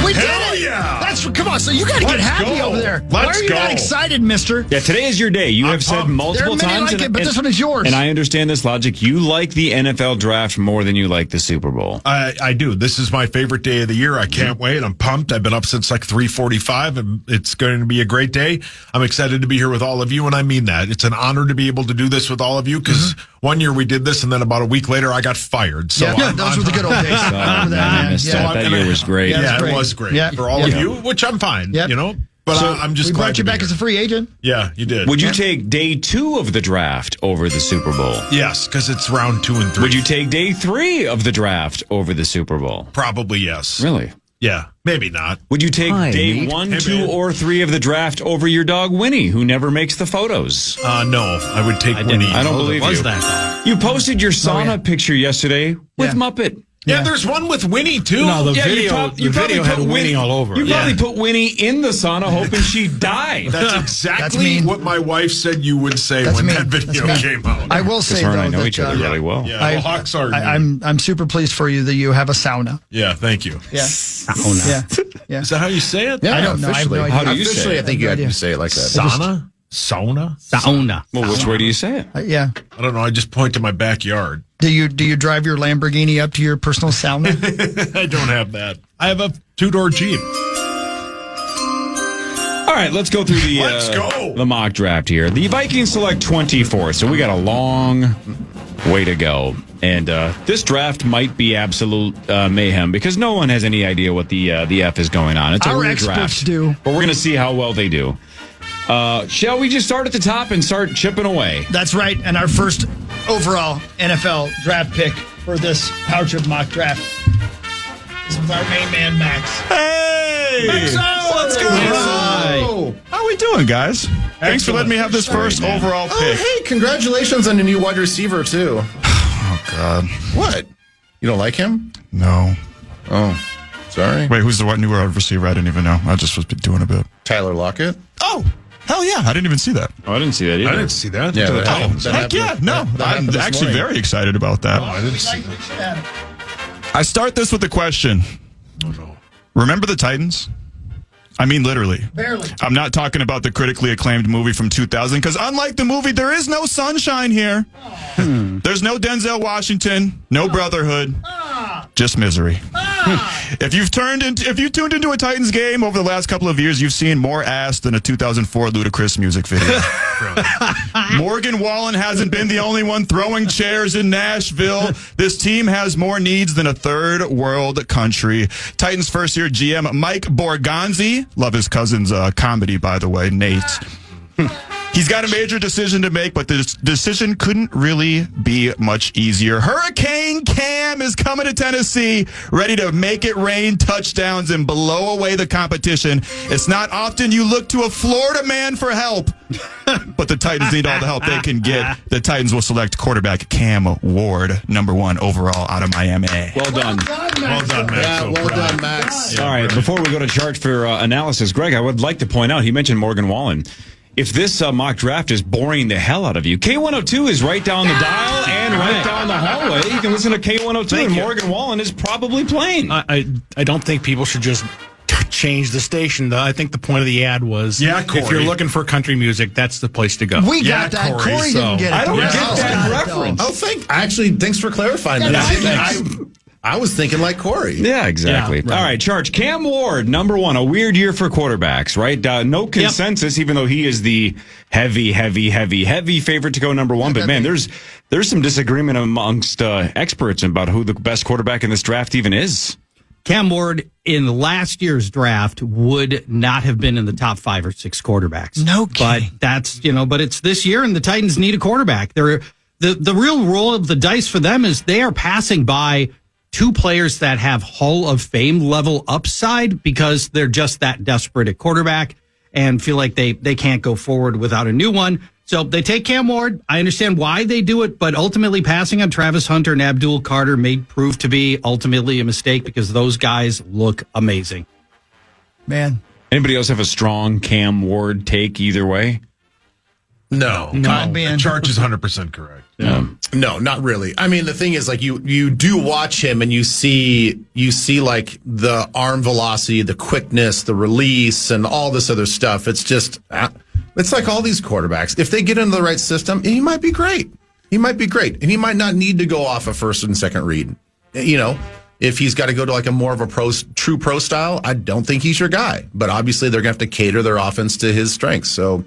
We did Hell it! yeah! Come on, so you got to get happy over there. Why are you not excited, mister? Yeah, today is your day. You have said multiple there are many times. like it, but this one is yours. And I understand this logic. You like the NFL draft more than you like the Super Bowl. I do. This is my favorite day of the year. I can't wait. I'm pumped. I've been up since like 3:45, and it's going to be a great day. I'm excited to be here with all of you, and I mean that. It's an honor to be able to do this with all of you, because one year we did this, and then about a week later I got fired. So those were the good old days. That year was great. Yeah, it was great for all of you, which I'm fine, But so I'm just glad brought you back as a free agent. Yeah, you did. Would you take day 2 of the draft over the Super Bowl? Yes, because it's round 2 and 3. Would you take day 3 of the draft over the Super Bowl? Probably yes. Really? Yeah, maybe not. Would you take day 1, 2, or 3 of the draft over your dog Winnie, who never makes the photos? No, I would take Winnie. I don't believe you. That you posted your sauna picture yesterday with Muppet. Yeah, there's one with Winnie, too. No, the Yeah, video, video had Winnie all over You it. probably put Winnie in the sauna hoping she'd die. That's exactly what my wife said you would say when that video came out. I will say, her and though, I know that, each other really well. Yeah, Hawks are. I'm super pleased for you that you have a sauna. Yeah, thank you. Yeah. Sauna. Yeah. Is that how you say it? Yeah, I don't know. I have no idea. How do you say Officially, it? I think you have to say it like that. Sauna? Sauna? Well, which way do you say it? Yeah. I don't know. I just point to my backyard. Do you drive your Lamborghini up to your personal sauna? I don't have that. I have a 2-door Jeep. All right, let's go through the mock draft here. The Vikings select 24, so we got a long way to go. And this draft might be absolute mayhem because no one has any idea what the F is going on. It's a Our weird experts draft, do. but we're going to see how well they do. Shall we just start at the top and start chipping away? That's right. And our first overall NFL draft pick for this Power Trip mock draft is with our main man, Max. Hey! Let's go! Hi. How we doing, guys? Thanks for letting me have this first overall pick. Oh, hey, congratulations on a new wide receiver, too. Oh, God. What? You don't like him? No. Oh, sorry. Wait, who's the new wide receiver? I didn't even know. I just was doing a bit. Tyler Lockett? Oh, hell yeah. I didn't even see that. Oh, I didn't see that either. I didn't see that. Yeah, Heck yeah. No, I'm actually very excited about that. Oh, I didn't see that. I start this with a question. Oh, no. Remember the Titans? I mean, literally. Barely. I'm not talking about the critically acclaimed movie from 2000, because unlike the movie, there is no sunshine here. There's no Denzel Washington, no Brotherhood, just misery. If you've tuned into a Titans game over the last couple of years, you've seen more ass than a 2004 Ludacris music video. Morgan Wallen hasn't been the only one throwing chairs in Nashville. This team has more needs than a third world country. Titans first year GM Mike Borgonzi, love his cousin's comedy, by the way, Nate. He's got a major decision to make, but the decision couldn't really be much easier. Hurricane Cam is coming to Tennessee, ready to make it rain touchdowns and blow away the competition. It's not often you look to a Florida man for help, but the Titans need all the help they can get. The Titans will select quarterback Cam Ward, number 1 overall out of Miami. Well done. Well done, Max. Yeah, So well proud. done, Max. All right, before we go to chart for analysis, Greg, I would like to point out, he mentioned Morgan Wallen. If this mock draft is boring the hell out of you, K102 is right down the dial and right down the hallway. You can listen to K102, and Morgan Wallen is probably playing. I don't think people should just change the station, though. I think the point of the ad was, Corey. if you're looking for country music, that's the place to go. We got that. Corey didn't get it. I don't get that reference. Oh, thanks for clarifying that. I was thinking like Corey. Yeah, exactly. Yeah, right. All right, Charge. Cam Ward, number 1. A weird year for quarterbacks, right? No consensus, even though he is the heavy favorite to go number 1. But man, there's some disagreement amongst experts about who the best quarterback in this draft even is. Cam Ward in last year's draft would not have been in the top 5 or 6 quarterbacks. No kidding. But that's, but it's this year and the Titans need a quarterback. The real roll of the dice for them is they are passing by 2 players that have Hall of Fame level upside because they're just that desperate at quarterback and feel like they can't go forward without a new one. So they take Cam Ward. I understand why they do it, but ultimately passing on Travis Hunter and Abdul Carter may prove to be ultimately a mistake because those guys look amazing. Man. Anybody else have a strong Cam Ward take either way? No. The chart is 100% correct. No, not really. I mean, the thing is, like, you do watch him and you see like the arm velocity, the quickness, the release, and all this other stuff. It's just, it's like all these quarterbacks. If they get into the right system, he might be great. And he might not need to go off a first and second read. If he's got to go to like a more of a true pro style, I don't think he's your guy. But obviously, they're going to have to cater their offense to his strengths. So.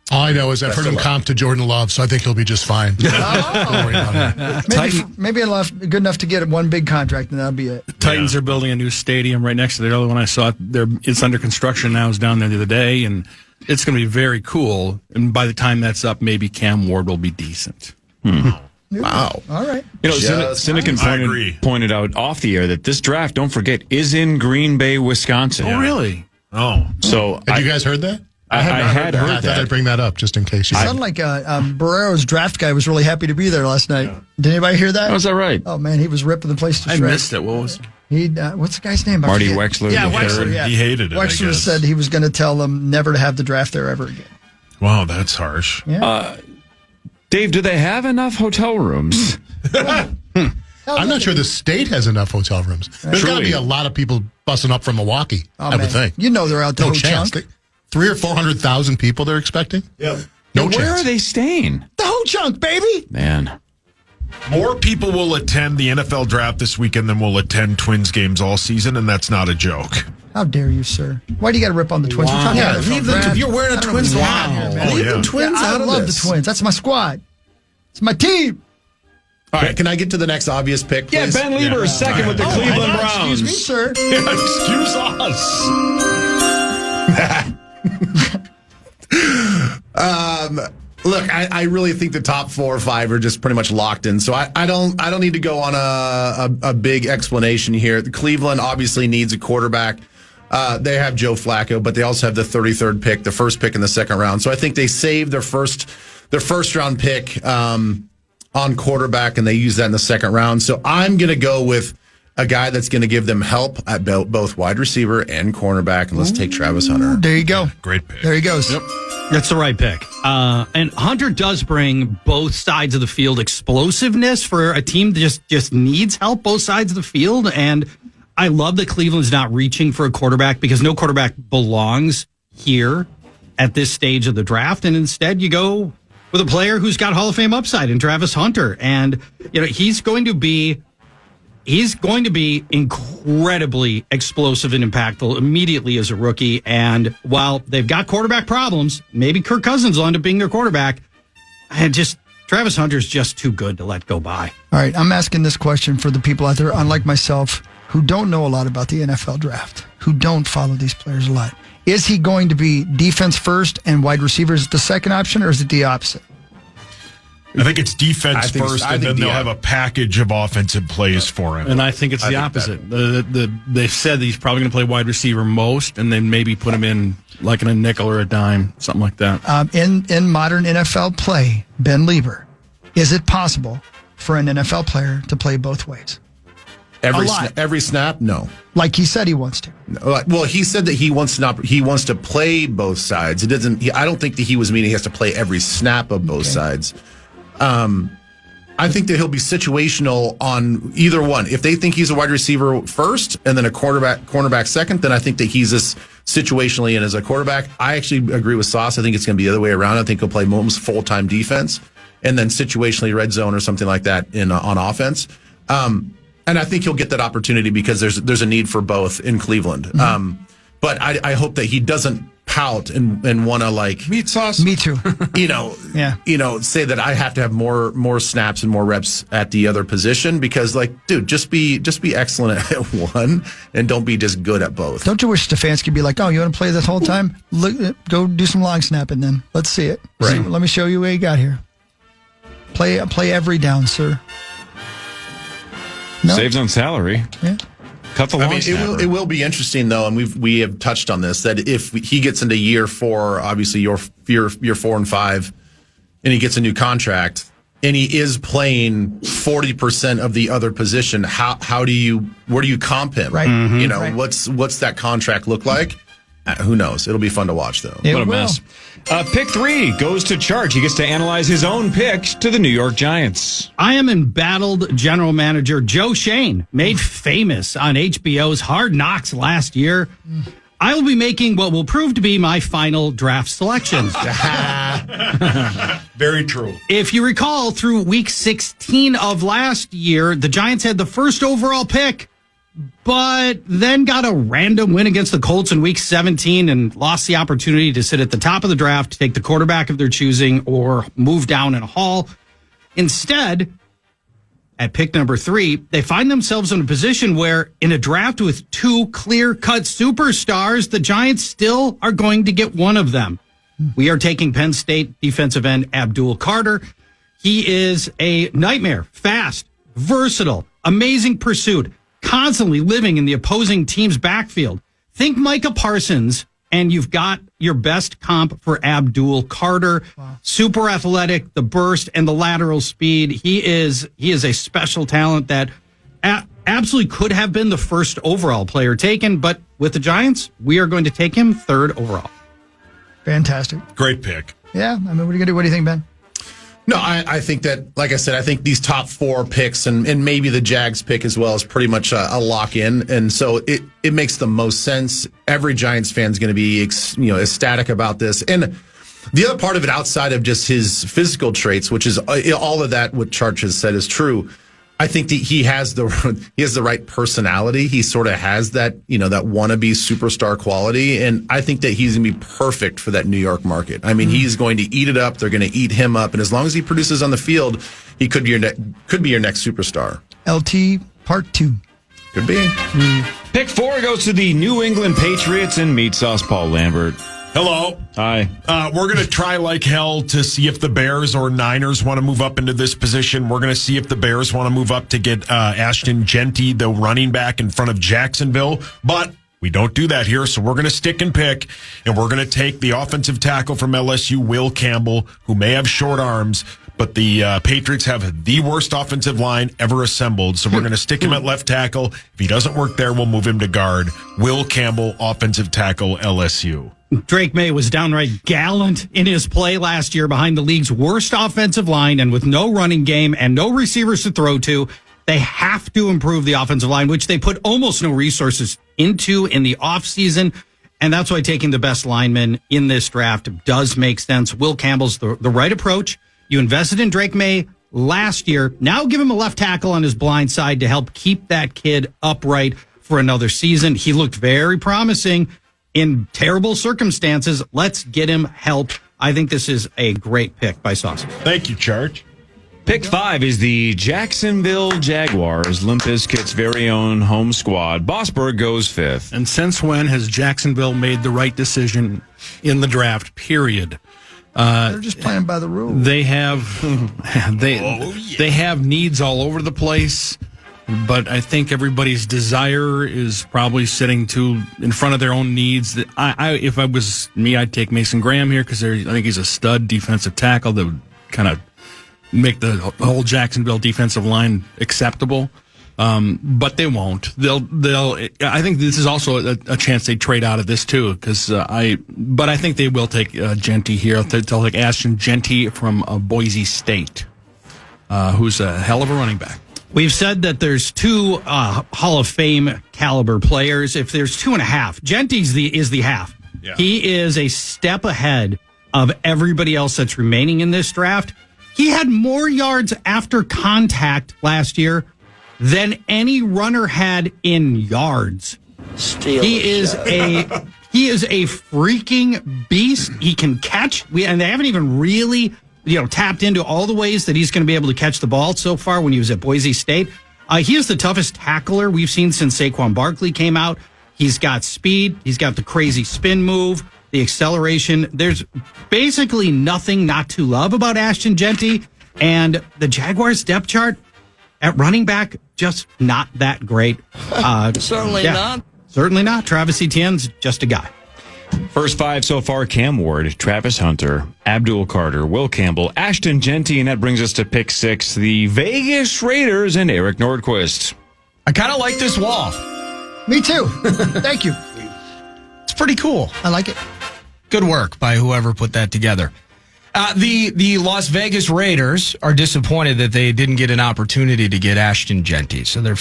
All I know is I've heard him comp to Jordan Love, so I think he'll be just fine. Don't worry about it. Maybe good enough to get one big contract, and that'll be it. Titans are building a new stadium right next to the other one I saw. It's under construction now. I was down there the other day, and it's going to be very cool. And by the time that's up, maybe Cam Ward will be decent. Wow. All right. Sinekin pointed out off the air that this draft, don't forget, is in Green Bay, Wisconsin. Oh, really? Oh. So Have you guys heard that? I had heard I thought that. I'd bring that up just in case you It sounded like Barrero's draft guy was really happy to be there last night. Did anybody hear that? Oh, is that right? Oh, man, he was ripping the place to shreds. I missed it. What was it? He what's the guy's name? I Marty forget. Wexler. Yeah, the Wexler. third. Yeah. He hated it, I Wexler guess. said he was going to tell them never to have the draft there ever again. Wow, that's harsh. Yeah. Dave, do they have enough hotel rooms? I'm not sure the state has enough hotel rooms. There's got to Truly. be a lot of people busting up from Milwaukee, Oh, I would man. think. You know they're out to No Ho chance. Chunk. 300,000 or 400,000 people they're expecting? Yep. No Where chance. are they staying? The Ho Chunk, baby. Man. More people will attend the NFL draft this weekend than will attend Twins games all season, and that's not a joke. How dare you, sir? Why do you got to rip on the Twins? We're talking Yeah, about leave the the, draft. if you're wearing a I don't Twins know what's hat, going on here, man. leave yeah. the Twins Yeah, out of I love this. the Twins. That's my squad. It's my team. All right, can I get to the next obvious pick, please? Yeah, Ben Lieber is second with the Oh, Cleveland Browns. excuse me, sir. Excuse us. Look, I really think the top 4 or 5 are just pretty much locked in. So I don't need to go on a big explanation here. Cleveland obviously needs a quarterback. They have Joe Flacco, but they also have the 33rd pick, the first pick in the second round. So I think they saved their first round pick on quarterback, and they use that in the second round. So I'm going to go with a guy that's going to give them help at both wide receiver and cornerback, and let's take Travis Hunter. There you go. Great pick. There he goes. Yep. That's the right pick. And Hunter does bring both sides of the field explosiveness for a team that just needs help both sides of the field. And I love that Cleveland's not reaching for a quarterback because no quarterback belongs here at this stage of the draft. And instead you go with a player who's got Hall of Fame upside in Travis Hunter. And, he's going to be incredibly explosive and impactful immediately as a rookie. And while they've got quarterback problems, maybe Kirk Cousins will end up being their quarterback. Travis Hunter's just too good to let go by. All right, I'm asking this question for the people out there, unlike myself, who don't know a lot about the NFL draft, who don't follow these players a lot. Is he going to be defense first and wide receivers the second option, or is it the opposite? I think it's defense first, and then they'll have a package of offensive plays for him. And I think it's the opposite. They've said that he's probably going to play wide receiver most, and then maybe put him in like in a nickel or a dime, something like that. In modern NFL play, Ben Lieber, is it possible for an NFL player to play both ways? Every snap? No. Like he said he wants to. Well, he said that he wants to play both sides. I don't think that he was meaning he has to play every snap of both sides. I think that he'll be situational on either one. If they think he's a wide receiver first and then a cornerback second, then I think that he's this situationally in as a quarterback. I actually agree with Sauce. I think it's going to be the other way around. I think he'll play almost full-time defense and then situationally red zone or something like that on offense. And I think he'll get that opportunity because there's a need for both in Cleveland. Mm-hmm. But I hope that he doesn't pout and want to like meat sauce. Me too. Say that I have to have more snaps and more reps at the other position because dude, just be excellent at one and don't be just good at both. Don't you wish Stefanski would be like, oh, you want to play this whole time? Look, go do some long snapping then. Let's see it. Right. Let me show you what you got here. Play every down, sir. No? Saves on salary. Yeah. Cut the long snapper. It will be interesting though, and we have touched on this that if he gets into year 4, obviously year 4 and 5, and he gets a new contract, and he is playing 40% of the other position, where do you comp him? Right. Mm-hmm. Right. What's that contract look like? Who knows? It'll be fun to watch though. What a mess. Pick 3 goes to Charge. He gets to analyze his own picks to the New York Giants. I am embattled general manager Joe Shane, made famous on HBO's Hard Knocks last year. I will be making what will prove to be my final draft selection. Very true. If you recall, through week 16 of last year, the Giants had the first overall pick, but then got a random win against the Colts in week 17 and lost the opportunity to sit at the top of the draft, take the quarterback of their choosing, or move down in a haul. Instead, at pick number 3, they find themselves in a position where in a draft with 2 clear-cut superstars, the Giants still are going to get one of them. We are taking Penn State defensive end Abdul Carter. He is a nightmare, fast, versatile, amazing pursuit, constantly living in the opposing team's backfield. Think Micah Parsons and you've got your best comp for Abdul Carter. Wow. Super athletic, the burst and the lateral speed. He is a special talent that absolutely could have been the first overall player taken, but with the Giants, we are going to take him 3rd overall. Fantastic. Great pick. Yeah, I mean, what are you going to do? What do you think, Ben? No, I think that, like I said, I think these top 4 picks and maybe the Jags pick as well is pretty much a lock in. And so it makes the most sense. Every Giants fan is going to be, ecstatic about this. And the other part of it outside of just his physical traits, which is all of that, what Church has said is true. I think that he has the right personality. He sort of has that, that wannabe superstar quality. And I think that he's going to be perfect for that New York market. I mean, he's going to eat it up. They're going to eat him up. And as long as he produces on the field, he could be your next superstar. LT Part 2. Could be. Pick 4 goes to the New England Patriots and Meat Sauce Paul Lambert. Hello. Hi. We're going to try like hell to see if the Bears or Niners want to move up into this position. We're going to see if the Bears want to move up to get Ashton Genty, the running back, in front of Jacksonville. But we don't do that here, so we're going to stick and pick, and we're going to take the offensive tackle from LSU, Will Campbell, who may have short arms, but the Patriots have the worst offensive line ever assembled, so we're going to stick him at left tackle. If he doesn't work there, we'll move him to guard. Will Campbell, offensive tackle, LSU. Drake May was downright gallant in his play last year behind the league's worst offensive line, and with no running game and no receivers to throw to, they have to improve the offensive line, which they put almost no resources into in the offseason. And that's why taking the best lineman in this draft does make sense. Will Campbell's the right approach. You invested in Drake May last year. Now give him a left tackle on his blind side to help keep that kid upright for another season. He looked very promising in terrible circumstances. Let's get him help. I think this is a great pick by Sauce. Thank you, Charge. Pick 5 is the Jacksonville Jaguars, Limp Bizkit's very own home squad. Bossberg goes 5th. And since when has Jacksonville made the right decision in the draft, period? They're just playing by the rules. They have they have needs all over the place. But I think everybody's desire is probably sitting in front of their own needs. That if I was me, I'd take Mason Graham here because I think he's a stud defensive tackle that would kind of make the whole Jacksonville defensive line acceptable. But they won't. They'll. I think this is also a chance they trade out of this too. But I think they will take Genty here. They'll take Ashton Genty from Boise State, who's a hell of a running back. We've said that there's 2 Hall of Fame caliber players. If there's 2.5, Genty's is the half. Yeah. He is a step ahead of everybody else that's remaining in this draft. He had more yards after contact last year than any runner had in yards. He is a freaking beast. He can catch. And they haven't even really tapped into all the ways that he's going to be able to catch the ball so far when he was at Boise State. He is the toughest tackler we've seen since Saquon Barkley came out. He's got speed. He's got the crazy spin move, the acceleration. There's basically nothing not to love about Ashton Genty. And the Jaguars' depth chart at running back, just not that great. Certainly not. Certainly not. Travis Etienne's just a guy. First 5 so far: Cam Ward, Travis Hunter, Abdul Carter, Will Campbell, Ashton Genty, and that brings us to pick 6, the Vegas Raiders and Eric Nordquist. I kind of like this wall. Me too. Thank you. It's pretty cool. I like it. Good work by whoever put that together. The Las Vegas Raiders are disappointed that they didn't get an opportunity to get Ashton Genty, so they're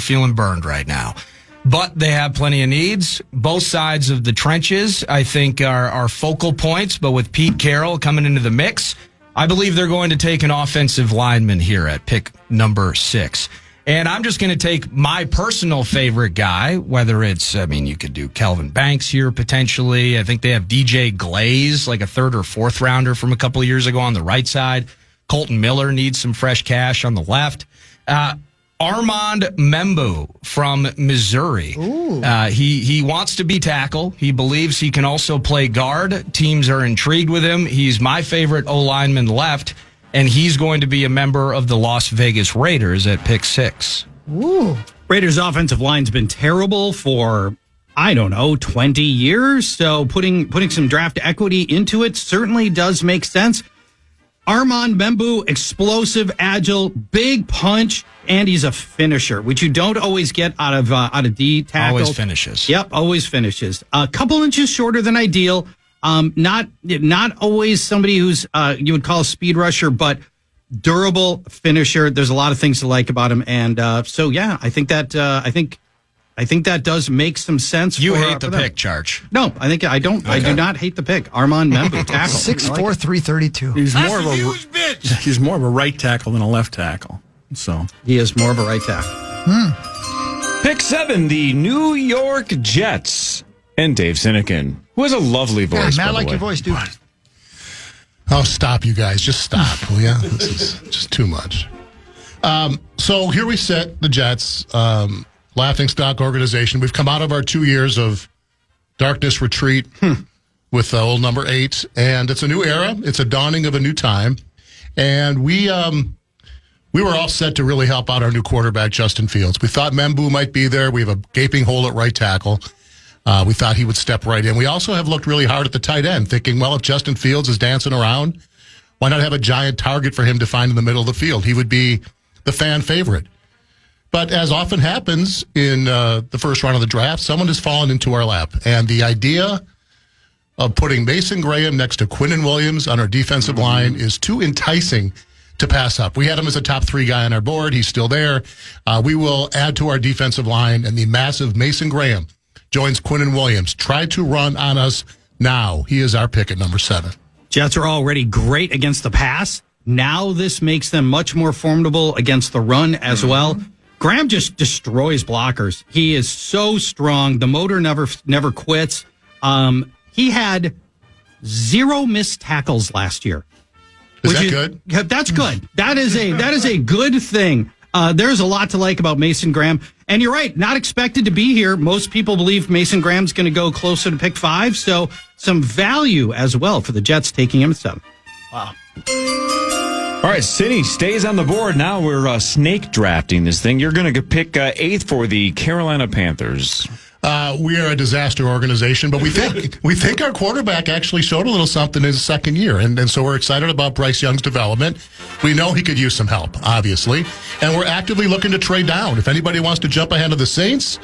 feeling burned right now. But they have plenty of needs. Both sides of the trenches, I think, are focal points. But with Pete Carroll coming into the mix, I believe they're going to take an offensive lineman here at pick number 6. And I'm just going to take my personal favorite guy, whether it's, you could do Kelvin Banks here potentially. I think they have DJ Glaze, like a 3rd or 4th rounder from a couple of years ago on the right side. Colton Miller needs some fresh cash on the left. Armand Membu from Missouri. He wants to be tackle. He believes he can also play guard. Teams are intrigued with him. He's my favorite O-lineman left, and he's going to be a member of the Las Vegas Raiders at pick 6. Raiders' offensive line's been terrible for, I don't know, 20 years. So putting some draft equity into it certainly does make sense. Armand Membu, explosive, agile, big punch, and he's a finisher, which you don't always get out of D tackle. Always finishes. Yep, always finishes. A couple inches shorter than ideal. Not always somebody who's you would call a speed rusher, but durable finisher. There's a lot of things to like about him, and so yeah, I think that does make some sense. You for, hate the for them. pick, Charge. No, I don't. Okay. I do not hate the pick. Armand Membu, tackle. 6'4", 332. He's more of a right tackle than a left tackle. So he is more of a right tackle. Pick 7, the New York Jets, and Dave Sinekin, who has a lovely voice. Matt, I by the like way. your voice, dude. Oh, stop, you guys. Just stop, will ya? This is just too much. So here we sit, the Jets, laughingstock organization. We've come out of our 2 years of darkness retreat with old number 8, and it's a new era. It's a dawning of a new time. And we were all set to really help out our new quarterback, Justin Fields. We thought Membu might be there. We have a gaping hole at right tackle. We thought he would step right in. We also have looked really hard at the tight end, thinking, well, if Justin Fields is dancing around, why not have a giant target for him to find in the middle of the field? He would be the fan favorite. But as often happens in the first round of the draft, someone has fallen into our lap. And the idea of putting Mason Graham next to Quinnen Williams on our defensive line is too enticing to pass up. We had him as a top 3 guy on our board. He's still there. We will add to our defensive line, and the massive Mason Graham joins Quinnen Williams. Try to run on us now. He is our pick at number 7. Jets are already great against the pass. Now this makes them much more formidable against the run as well. Graham just destroys blockers. He is so strong. The motor never quits. He had 0 missed tackles last year. Is that good? That's good. That is a good thing. There's a lot to like about Mason Graham. And you're right, not expected to be here. Most people believe Mason Graham's going to go closer to pick 5. So some value as well for the Jets taking him at 7. Wow. All right, Cindy stays on the board. Now we're snake drafting this thing. You're going to pick 8th for the Carolina Panthers. We are a disaster organization, but we think our quarterback actually showed a little something in his second year, and so we're excited about Bryce Young's development. We know he could use some help, obviously, and we're actively looking to trade down. If anybody wants to jump ahead of the Saints,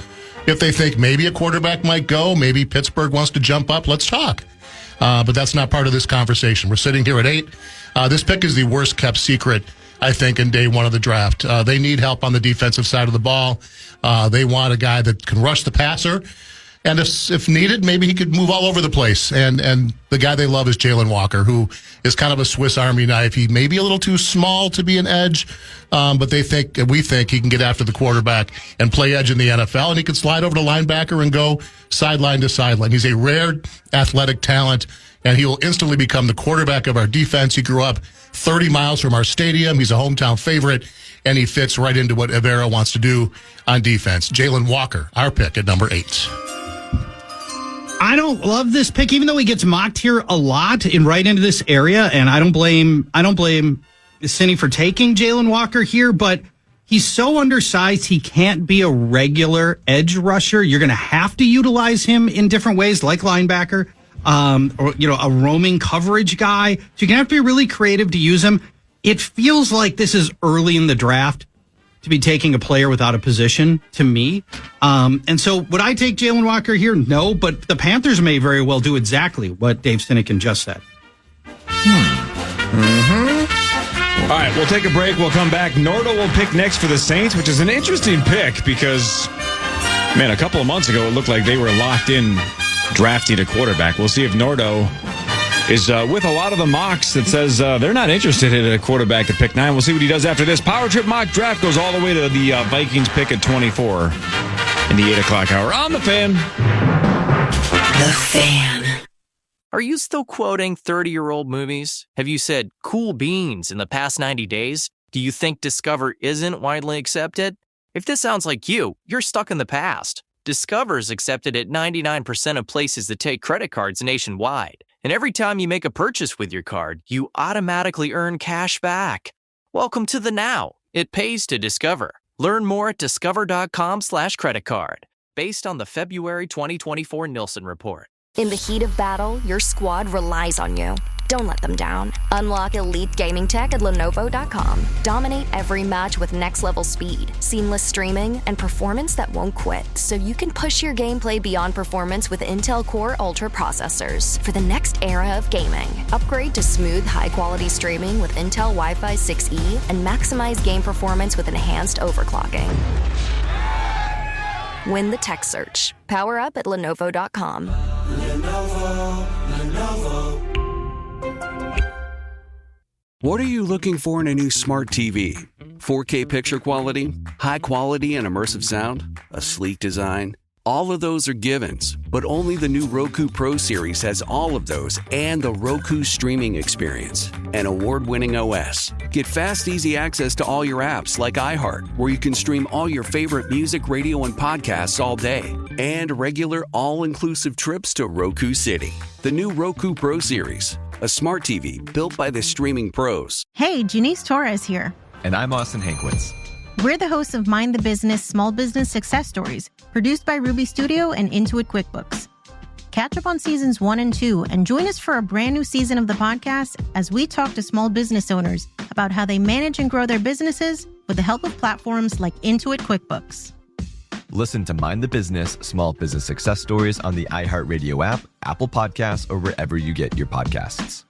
if they think maybe a quarterback might go, maybe Pittsburgh wants to jump up, let's talk. But that's not part of this conversation. We're sitting here at 8. This pick is the worst kept secret, I think, in day 1 of the draft. They need help on the defensive side of the ball. They want a guy that can rush the passer. And if needed, maybe he could move all over the place. And the guy they love is Jalen Walker, who is kind of a Swiss Army knife. He may be a little too small to be an edge, but we think he can get after the quarterback and play edge in the NFL. And he can slide over to linebacker and go sideline to sideline. He's a rare athletic talent, and he will instantly become the quarterback of our defense. He grew up 30 miles from our stadium. He's a hometown favorite, and he fits right into what Evera wants to do on defense. Jalen Walker, our pick at number 8. I don't love this pick, even though he gets mocked here a lot and right into this area. And I don't blame Cindy for taking Jalen Walker here, but he's so undersized he can't be a regular edge rusher. You're going to have to utilize him in different ways, like linebacker, or a roaming coverage guy. So you're going to have to be really creative to use him. It feels like this is early in the draft to be taking a player without a position, to me. And so would I take Jalen Walker here? No, but the Panthers may very well do exactly what Dave Sinekin just said. All right, we'll take a break. We'll come back. Nordo will pick next for the Saints, which is an interesting pick because, man, a couple of months ago, it looked like they were locked in drafting a quarterback. We'll see if Nordo is with a lot of the mocks that says they're not interested in a quarterback to pick 9. We'll see what he does after this. Power Trip mock draft goes all the way to the Vikings pick at 24 in the 8 o'clock hour on The Fan. The Fan. Are you still quoting 30-year-old movies? Have you said cool beans in the past 90 days? Do you think Discover isn't widely accepted? If this sounds like you, you're stuck in the past. Discover is accepted at 99% of places that take credit cards nationwide. And every time you make a purchase with your card, you automatically earn cash back. Welcome to the now. It pays to Discover. Learn more at discover.com/credit card. based on the February 2024 Nielsen report. In the heat of battle, your squad relies on you. Don't let them down. Unlock elite gaming tech at Lenovo.com. Dominate every match with next-level speed, seamless streaming, and performance that won't quit, so you can push your gameplay beyond performance with Intel Core Ultra processors. For the next era of gaming, upgrade to smooth, high-quality streaming with Intel Wi-Fi 6E and maximize game performance with enhanced overclocking. Win the tech search. Power up at Lenovo.com. Lenovo. What are you looking for in a new smart TV? 4K picture quality, high quality and immersive sound, a sleek design? All of those are givens, but only the new Roku Pro Series has all of those and the Roku streaming experience, an award-winning OS. Get fast, easy access to all your apps like iHeart, where you can stream all your favorite music, radio, and podcasts all day, and regular all-inclusive trips to Roku City. The new Roku Pro Series, a smart TV built by the streaming pros. Hey, Janice Torres here. And I'm Austin Hankwitz. We're the hosts of Mind the Business Small Business Success Stories, produced by Ruby Studio and Intuit QuickBooks. Catch up on seasons 1 and 2 and join us for a brand new season of the podcast as we talk to small business owners about how they manage and grow their businesses with the help of platforms like Intuit QuickBooks. Listen to Mind the Business Small Business Success Stories on the iHeartRadio app, Apple Podcasts, or wherever you get your podcasts.